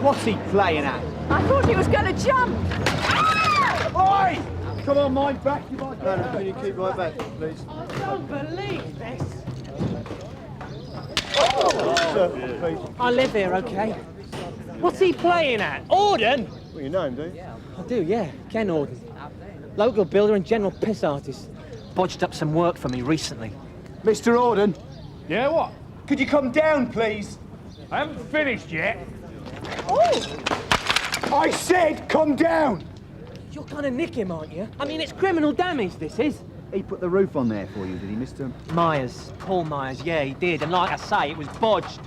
What's he playing at? I thought he was going to jump. Oi! Come on, mind back. You might Madam, can you keep right back, please? I don't believe this. Sir, please. I live here, OK? What's he playing at? Auden? Well, you know him, do you? I do, yeah. Ken Auden. Local builder and general piss artist. Bodged up some work for me recently. Mr. Auden, Yeah, what? could you come down, please? I haven't finished yet. I said come down! You're gonna nick him, aren't you? I mean, it's criminal damage, this is. He put the roof on there for you, did he, Mr. Myers. Paul Myers, yeah, he did. And like I say, it was bodged.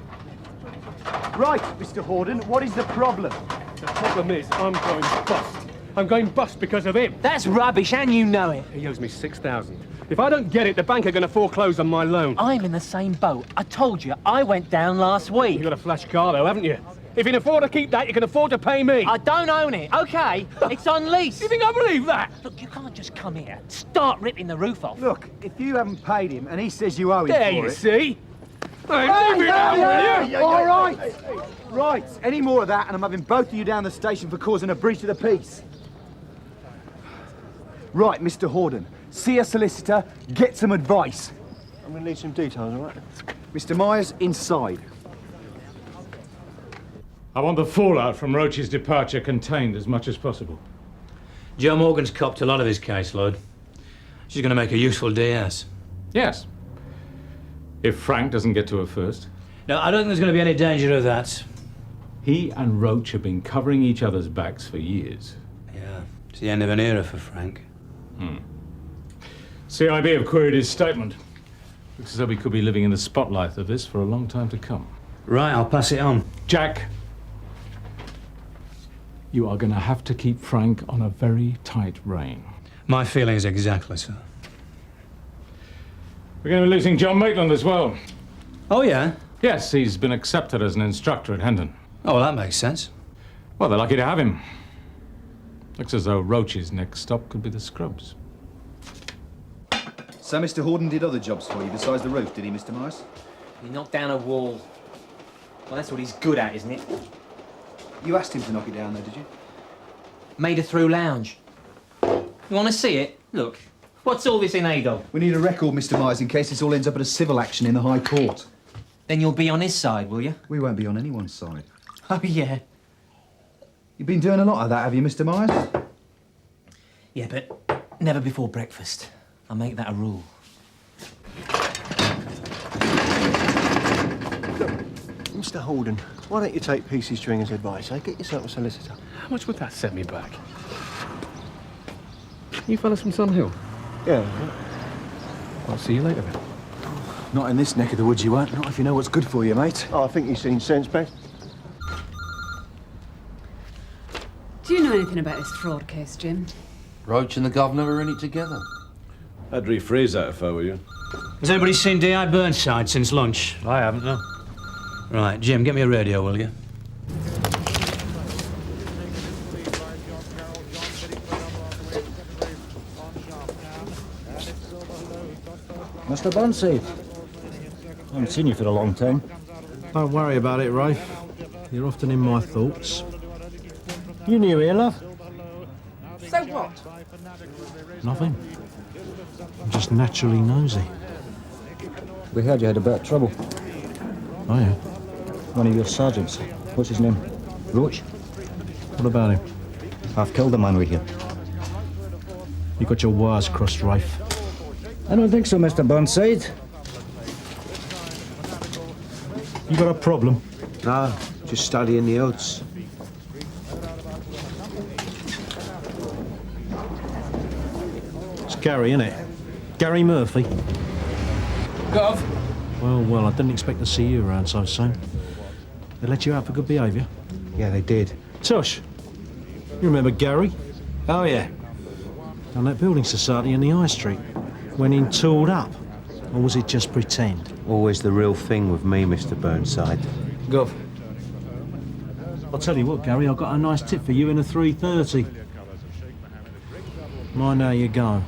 Right, Mr. Auden, what is the problem? The problem is, I'm going bust. I'm going bust because of him. That's rubbish, and you know it. He owes me 6,000. If I don't get it, the bank are going to foreclose on my loan. I'm in the same boat. I told you, I went down last week. You've got a flash car, though, haven't you? If you can afford to keep that, you can afford to pay me. I don't own it, OK? It's on lease. You think I believe that? Look, you can't just come here, start ripping the roof off. Look, if you haven't paid him and he says you owe him There for you it... see. Hey, leave me now, will you? All right! Right, any more of that and I'm having both of you down the station for causing a breach of the peace. Right, Mr. Auden, see a solicitor, get some advice. I'm going to need some details, all right? Mr. Myers, inside. I want the fallout from Roach's departure contained as much as possible. Joe Morgan's copped a lot of his caseload. She's going to make a useful DS. Yes. If Frank doesn't get to her first. No, I don't think there's going to be any danger of that. He and Roach have been covering each other's backs for years. Yeah, it's the end of an era for Frank. CIB have queried his statement. Looks as though we could be living in the spotlight of this for a long time to come. Right, I'll pass it on. Jack, you are going to have to keep Frank on a very tight rein. My feelings exactly, sir. We're going to be losing John Maitland as well. Oh, yeah? Yes, he's been accepted as an instructor at Hendon. Oh, well, that makes sense. Well, they're lucky to have him. Looks as though Roach's next stop could be the Scrubs. So Mr. Auden did other jobs for you besides the roof, did he, Mr. Myers? He knocked down a wall. Well, that's what he's good at, isn't it? You asked him to knock it down, though, did you? Made a through lounge. You want to see it? Look. What's all this in aid of? We need a record, Mr. Myers, in case this all ends up in a civil action in the High Court. Then you'll be on his side, will you? We won't be on anyone's side. Oh, yeah. You've been doing a lot of that, have you, Mr. Myers? Yeah, but never before breakfast. I'll make that a rule. Mr. Auden, why don't you take PC Stringer's advice, eh? Get yourself a solicitor. How much would that set me back? You fellas from Sun Hill? Yeah. I'll see you later, then. Not in this neck of the woods, you won't. Not if you know what's good for you, mate. Oh, I think you've seen sense, Beth. Do you know anything about this fraud case, Jim? Roach and the governor are in it together. I'd rephrase that if I were you. Has anybody seen D.I. Burnside since lunch? I haven't, no. Right, Jim, get me a radio, will you? Mr. Burnside. I haven't seen you for a long time. Don't worry about it, Rafe. You're often in my thoughts. You new here, love? So what? Nothing. I'm just naturally nosy. We heard you had a bit of trouble. Oh, yeah? One of your sergeants. What's his name? Roach? What about him? I've killed a man with you. You got your wires crossed, Rafe. I don't think so, Mr. Burnside. You got a problem? No, just studying the odds. It's Gary, innit? Gary Murphy. Gov. Well, I didn't expect to see you around so soon. They let you out for good behaviour? Yeah, they did. Tush, you remember Gary? Oh, yeah. Down that building society in the High Street. Went in tooled up. Or was it just pretend? Always the real thing with me, Mr. Burnside. Gov. I'll tell you what, Gary, I've got a nice tip for you in a 3:30. Mind how you go.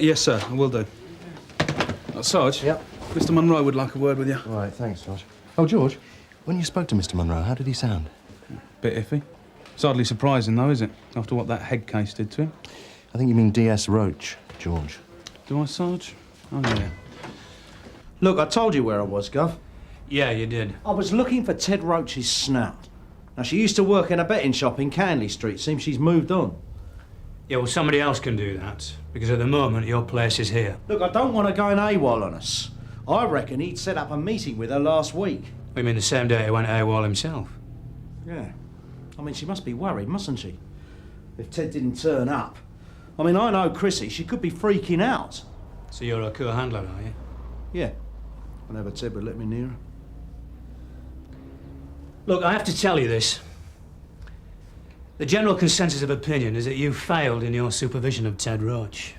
Yes, sir, I will do. Sarge? Yep. Mr. Monroe would like a word with you. All right, thanks, George. Oh, George, When you spoke to Mr. Monroe, how did he sound? Bit iffy. It's hardly surprising, though, is it? After what that head case did to him. I think you mean DS Roach, George. Do I, Sarge? Oh, yeah. Look, I told you where I was, Gov. Yeah, you did. I was looking for Ted Roach's snout. Now, she used to work in a betting shop in Canley Street. Seems she's moved on. Yeah, well, somebody else can do that, because at the moment, your place is here. Look, I don't want to go in AWOL on us. I reckon he'd set up a meeting with her last week. I mean, the same day he went AWOL himself. Yeah. I mean, she must be worried, mustn't she? If Ted didn't turn up. I mean, I know Chrissy, she could be freaking out. So you're a co-handler, are you? Yeah. Whenever Ted would let me near her. Look, I have to tell you this. The general consensus of opinion is that you failed in your supervision of Ted Roach.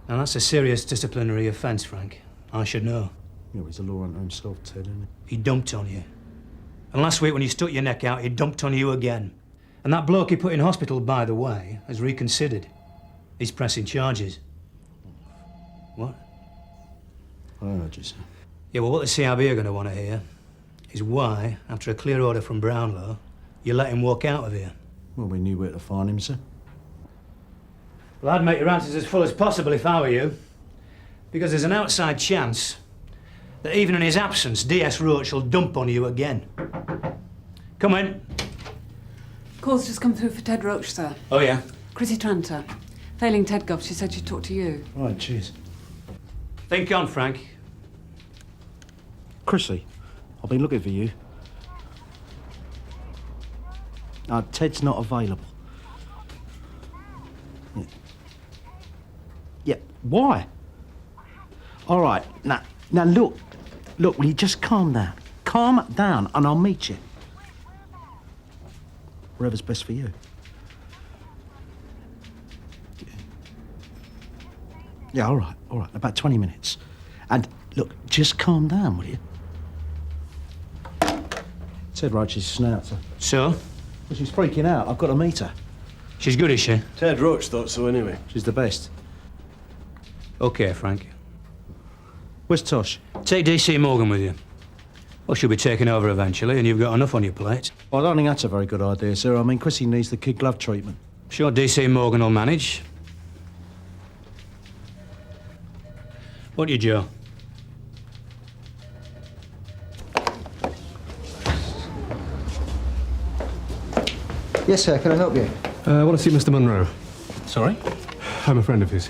Now, that's a serious disciplinary offence, Frank. I should know. Yeah, he's a law unto himself, Ted, isn't He dumped on you. And last week, when you stuck your neck out, he dumped on you again. And that bloke he put in hospital, by the way, has reconsidered. He's pressing charges. What? he? I heard you, sir. Yeah, well, what the CIB are going to want to hear is why, after a clear order from Brownlow, you let him walk out of here. Well, we knew where to find him, sir. Well, I'd make your answers as full as possible if I were you. Because there's an outside chance that even in his absence, DS Roach will dump on you again. Come in. Call's just come through for Ted Roach, sir. Oh, yeah? Chrissy Tranter. Failing Ted Gov, she said she'd talk to you. Right, cheers. Think on, Frank. Chrissy, I've been looking for you. Ted's not available. Yeah, why? All right, now look, will you just calm down? Calm down and I'll meet you. Wherever's best for you. Yeah, all right, about 20 minutes. And look, just calm down, will you? Ted Roach's snout, sir. So? Well, she's freaking out. I've got to meet her. She's good, is she? Ted Roach thought so anyway. She's the best. OK, Frank. Where's Tosh? Take DC Morgan with you. Well, she'll be taking over eventually, and you've got enough on your plate. Well, I don't think that's a very good idea, sir. I mean, Chrissy needs the kid glove treatment. Sure, DC Morgan will manage. What you, Joe? Yes, sir. Can I help you? I want to see Mr. Monroe. Sorry? I'm a friend of his.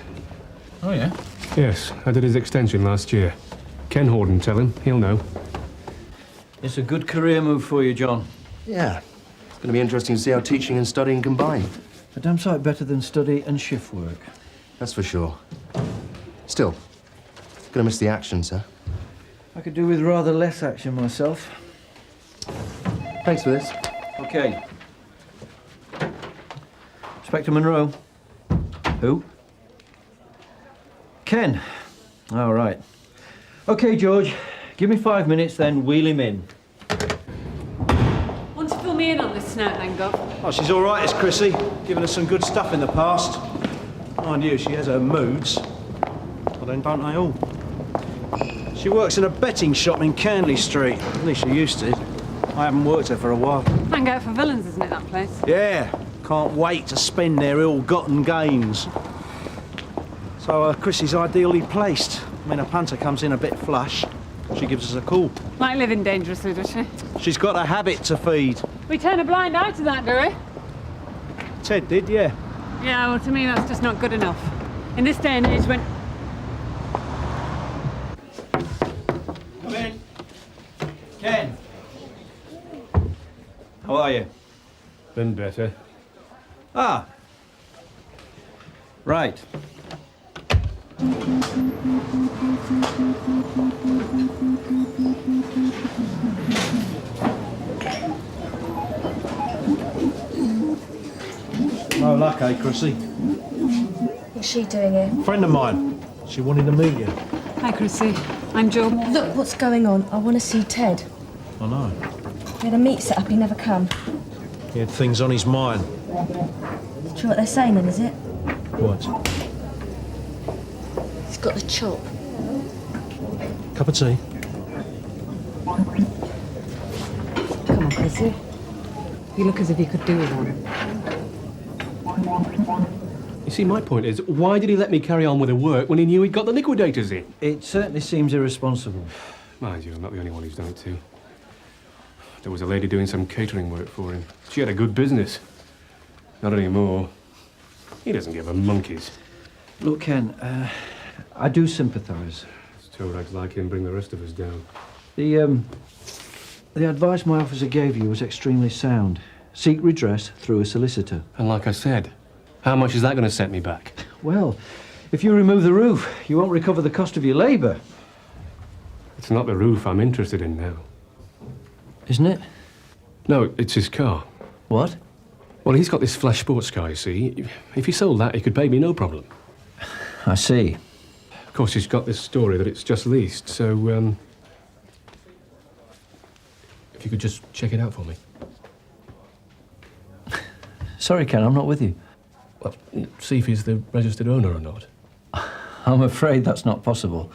Oh, yeah? Yes, I did his extension last year. Ken Horden, tell him. He'll know. It's a good career move for you, John. Yeah. It's going to be interesting to see how teaching and studying combine. A damn sight better than study and shift work. That's for sure. Still, going to miss the action, sir. I could do with rather less action myself. Thanks for this. Okay. Inspector Monroe. Who? Ken. All right. Okay, George. Give me 5 minutes, then wheel him in. Want to fill me in on this snout, then, Gov? Oh, she's all right, is Chrissy. Given us some good stuff in the past. Mind you, she has her moods. Well, then don't they all? She works in a betting shop in Canley Street. At least she used to. I haven't worked there for a while. Hang out for villains, isn't it, that place? Yeah. Can't wait to spend their ill-gotten gains. So, Chrissy's ideally placed. I mean, a punter comes in a bit flush. She gives us a call. Like living dangerously, does she? She's got a habit to feed. We turn a blind eye to that, do we? Ted did, yeah. Yeah, well, to me, that's just not good enough. In this day and age when... Come in. Ken. How are you? Been better. Ah. Right. No luck, eh, Chrissy? What's she doing here? Friend of mine. She wanted to meet you. Hi, Chrissy. I'm Jo. Look, what's going on? I want to see Ted. I know. We had a meet set up, he never come. He had things on his mind. True what they're saying then, is it? What? He's got the chop. Cup of tea? Prissy. You look as if you could do with one. You see, my point is, why did he let me carry on with the work when he knew he'd got the liquidators in? It certainly seems irresponsible. Mind you, I'm not the only one who's done it too. There was a lady doing some catering work for him. She had a good business. Not anymore. He doesn't give a monkey's. Look, Ken, I do sympathise. It's two rags like him bring the rest of us down. The advice my officer gave you was extremely sound. Seek redress through a solicitor. And like I said, how much is that going to set me back? Well, if you remove the roof, you won't recover the cost of your labour. It's not the roof I'm interested in now. Isn't it? No, it's his car. What? Well, he's got this flash sports car, you see. If he sold that, he could pay me no problem. I see. Of course, he's got this story that it's just leased, so, if you could just check it out for me. Sorry, Ken, I'm not with you. Well, see if he's the registered owner or not. I'm afraid that's not possible.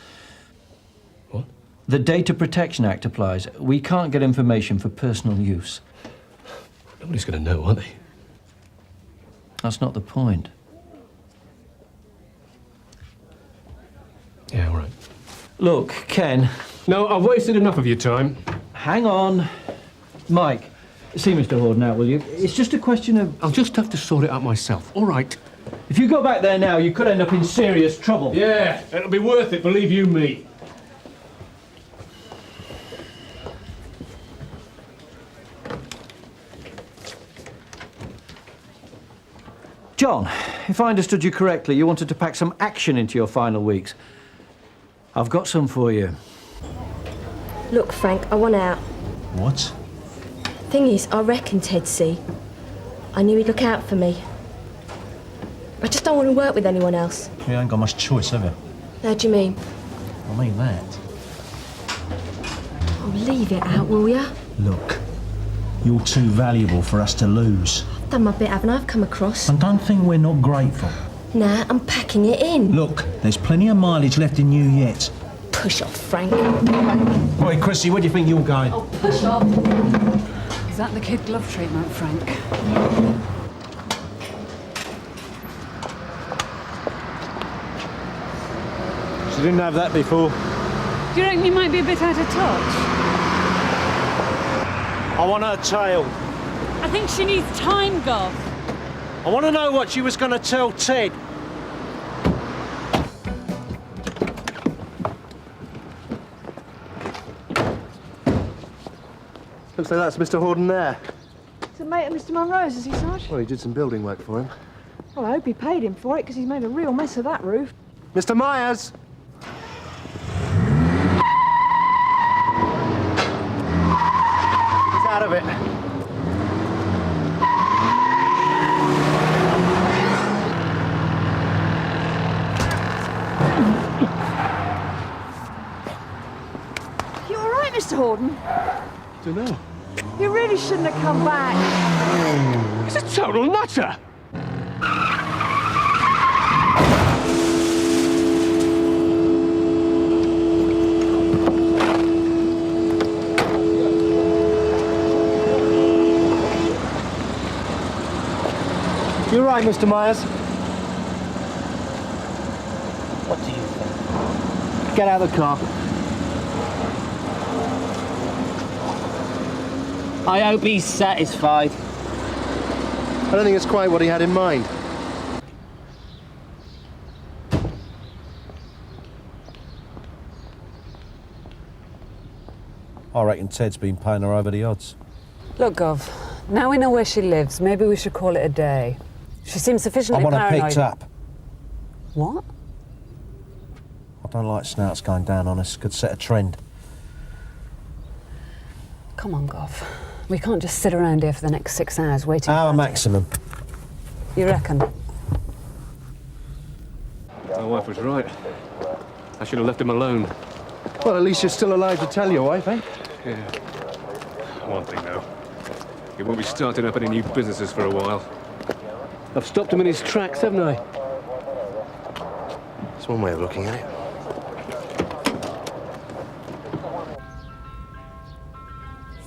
What? The Data Protection Act applies. We can't get information for personal use. Nobody's going to know, are they? That's not the point. Yeah, all right. Look, Ken... No, I've wasted enough of your time. Hang on. Mike, see Mr. Horde now, will you? It's just a question of... I'll just have to sort it out myself, all right? If you go back there now, you could end up in serious trouble. Yeah, it'll be worth it, believe you me. John, if I understood you correctly, you wanted to pack some action into your final weeks. I've got some for you. Look, Frank, I want out. What? Thing is, I reckon Ted'd see. I knew he'd look out for me. I just don't want to work with anyone else. You ain't got much choice, have you? How do you mean? I mean that. Oh, leave it out, will ya? Look, you're too valuable for us to lose. I've done my bit, haven't I? I've come across. And don't think we're not grateful. Nah, I'm packing it in. Look, there's plenty of mileage left in you yet. Push off, Frank. Wait, Chrissy, where do you think you're going? Oh, push off. Is that the kid glove treatment, Frank? She didn't have that before. Do you reckon you might be a bit out of touch? I want her tail. I think she needs time, Gov. I want to know what she was going to tell Ted. Looks like that's Mr. Horden there. It's a mate of Mr. Monroe's, is he, Sarge? Well, he did some building work for him. Well, I hope he paid him for it, because he's made a real mess of that roof. Mr. Myers! He's out of it. You all right, Mr. Horden? Don't know. You really shouldn't have come back. It's a total nutter! You're right, Mr. Myers. What do you think? Get out of the car. I hope he's satisfied. I don't think it's quite what he had in mind. I reckon Ted's been paying her over the odds. Look, Gov, now we know where she lives, maybe we should call it a day. She seems sufficiently I want her paranoid. picked up. What? I don't like snouts going down on us. Could set a trend. Come on, Gov. We can't just sit around here for the next 6 hours waiting. Hour maximum. You reckon? My wife was right. I should have left him alone. Well, at least you're still alive to tell your wife, eh? Yeah. One thing, though. He won't be starting up any new businesses for a while. I've stopped him in his tracks, haven't I? That's one way of looking at it.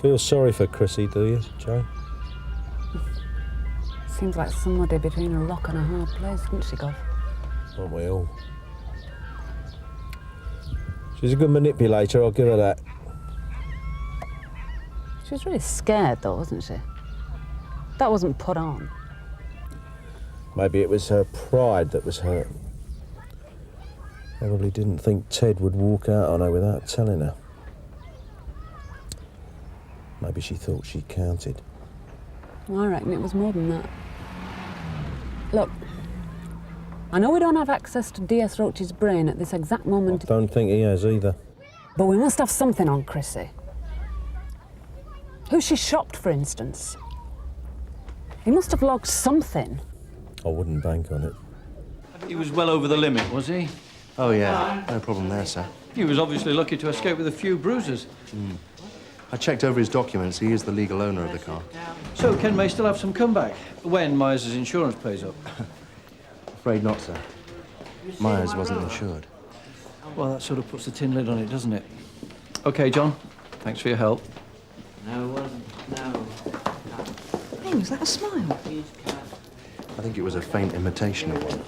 Feel sorry for Chrissy, do you, Joe? Seems like somebody between a rock and a hard place, doesn't she, Gov? Aren't we all? She's a good manipulator, I'll give her that. She was really scared, though, wasn't she? That wasn't put on. Maybe it was her pride that was hurt. Probably didn't think Ted would walk out on her without telling her. Maybe she thought she counted. Well, I reckon it was more than that. Look, I know we don't have access to DS Roach's brain at this exact moment. I don't think he has either. But we must have something on Chrissy. Who she shopped, for instance. He must have logged something. I wouldn't bank on it. He was well over the limit, was he? Oh, yeah. No problem there, sir. He was obviously lucky to escape with a few bruises. I checked over his documents. He is the legal owner of the car. So Ken may still have some comeback when Myers' insurance pays up. Afraid not, sir. Myers wasn't insured. Well, that sort of puts the tin lid on it, doesn't it? OK, John. Thanks for your help. No, it wasn't. No. Hey, was that a smile? I think it was a faint imitation of one.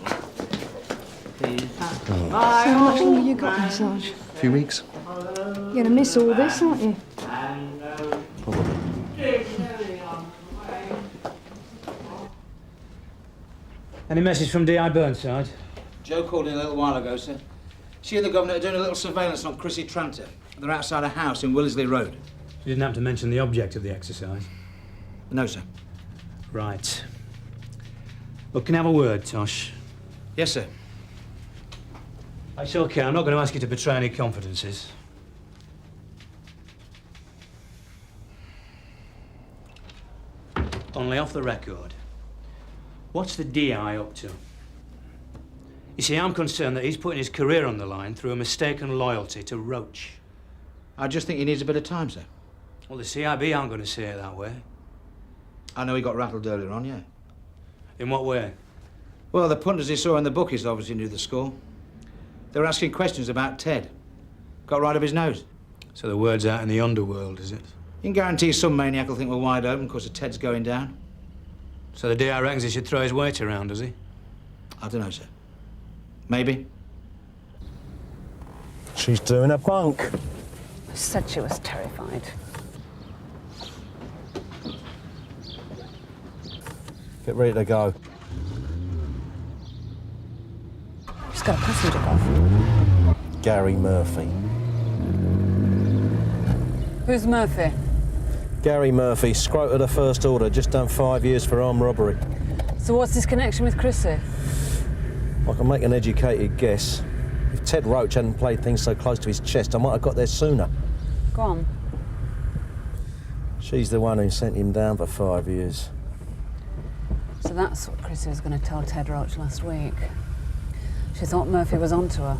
So how much longer you got there, Sarge? A few weeks? You're gonna miss all this, aren't you? Probably. Any message from D.I. Burnside? Joe called in a little while ago, sir. She and the governor are doing a little surveillance on Chrissy Tranter. They're outside a house in Wellesley Road. You didn't have to mention the object of the exercise. No, sir. Right. Look, can I have a word, Tosh? Yes, sir. It's okay, I'm not going to ask you to betray any confidences. Only off the record. What's the DI up to? You see, I'm concerned that he's putting his career on the line through a mistaken loyalty to Roach. I just think he needs a bit of time, sir. Well, the CIB aren't going to see it that way. I know he got rattled earlier on, yeah. In what way? Well, the punters he saw in the bookies obviously knew the score. They were asking questions about Ted. Got right up his nose. So the word's out in the underworld, is it? You can guarantee some maniac will think we're wide open because of Ted's going down. So the DI reckons he should throw his weight around, does he? I don't know, sir. Maybe. She's doing a bunk. I said she was terrified. Get ready to go. She's got a passenger off. Gary Murphy. Who's Murphy? Gary Murphy, scrote of the First Order, just done 5 years for armed robbery. So what's his connection with Chrissy? I can make an educated guess. If Ted Roach hadn't played things so close to his chest, I might have got there sooner. Go on. She's the one who sent him down for 5 years. So that's what Chrissy was going to tell Ted Roach last week. She thought Murphy was onto her.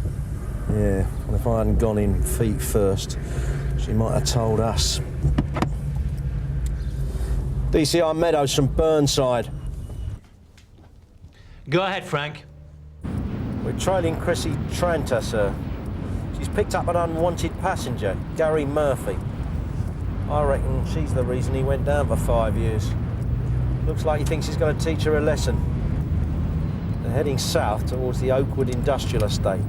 Yeah, and if I hadn't gone in feet first, she might have told us. DCI Meadows from Burnside. Go ahead, Frank. We're trailing Chrissy Tranter, sir. She's picked up an unwanted passenger, Gary Murphy. I reckon she's the reason he went down for 5 years. Looks like he thinks he's going to teach her a lesson. They're heading south towards the Oakwood Industrial Estate.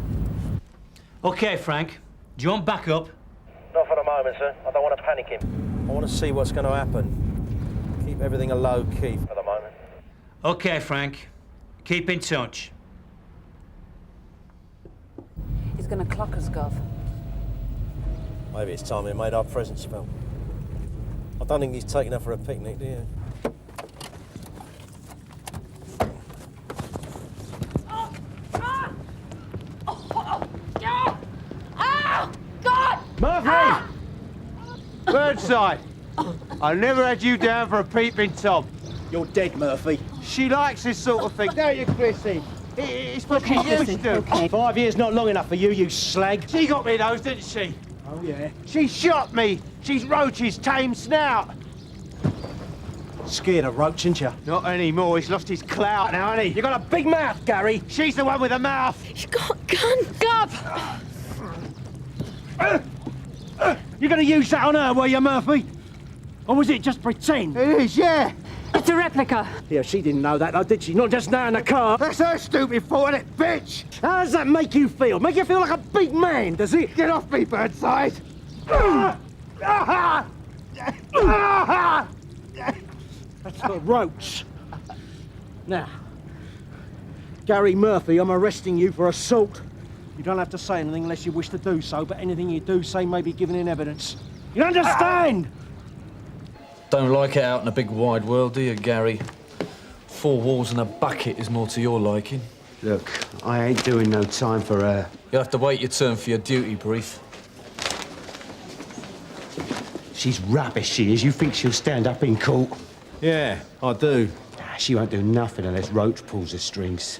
OK, Frank. Do you want backup? Not for the moment, sir. I don't want to panic him. I want to see what's going to happen. Keep everything a low key for the moment. OK, Frank. Keep in touch. He's going to clock us, Gov. Maybe it's time we made our presence felt. I don't think he's taking her for a picnic, do you? Murphy! Burnside! I never had you down for a peeping Tom. You're dead, Murphy. She likes this sort of thing, don't you, Chrissy? It's what she used to. Okay. 5 years not long enough for you, you slag. She got me those, didn't she? Oh, yeah. She shot me. She's Roach's tame snout. Scared of Roach, ain't you? Not anymore. He's lost his clout now, hasn't he? You got a big mouth, Gary. She's the one with the mouth. She's got a gun. You're going to use that on her, were you, Murphy? Or was it just pretend? It is, yeah. It's a replica. Yeah, she didn't know that, though, did she? Not just now in the car. That's her stupid fault, isn't it, bitch? How does that make you feel? Make you feel like a big man, does it? Get off me, Burnside. That's for Roach. Now, Gary Murphy, I'm arresting you for assault. You don't have to say anything unless you wish to do so, but anything you do say may be given in evidence. You understand? Don't like it out in a big wide world, do you, Gary? 4 walls and a bucket is more to your liking. Look, I ain't doing no time for her. You'll have to wait your turn for your duty brief. She's rubbish, she is. You think she'll stand up in court? Yeah, I do. She won't do nothing unless Roach pulls the strings.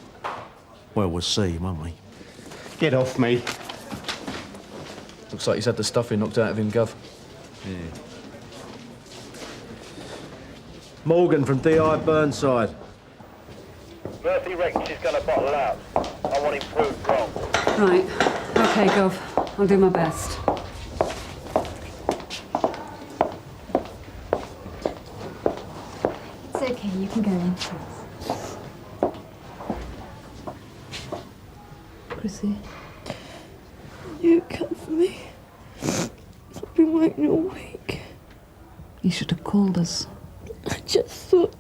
Well, we'll see, won't we? Get off me. Looks like he's had the stuffing knocked out of him, Gov. Yeah. Morgan from DI Burnside. Murphy reckons she's gonna bottle out. I want him proved wrong. Right. OK, Gov. I'll do my best. It's OK, you can go in. Chrissy, you come for me. I've been waiting all week. You should have called us. I just thought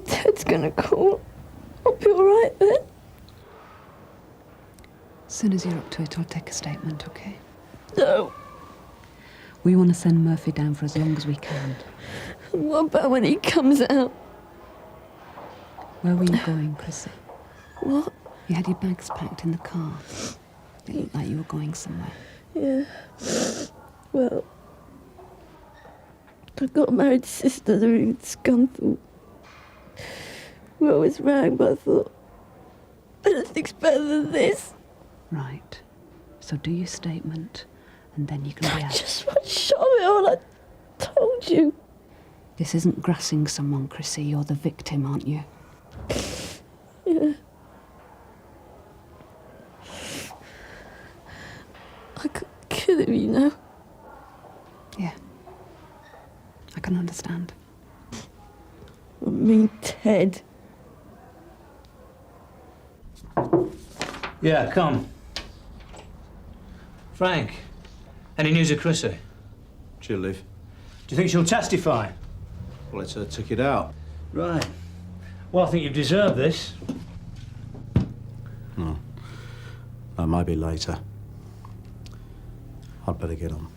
Ted's gonna call. I'll be all right then. As soon as you're up to it, I'll take a statement, OK? No. We want to send Murphy down for as long as we can. What about when he comes out? Where were you going, Chrissy? What? You had your bags packed in the car. It looked like you were going somewhere. Yeah. Well, I've got a married sister that in Scannell. We always rang, but I thought, anything's better than this. Right. So do your statement, and then you can be out. I just want to show it all, I told you. This isn't grassing someone, Chrissy. You're the victim, aren't you? Yeah. I could kill him, you know. Yeah. I can understand. I mean, Ted. Yeah, come. Frank, any news of Chrissy? She'll live. Do you think she'll testify? Well, it's her ticket out. Right. Well, I think you've deserved this. Maybe later. I'd better get on.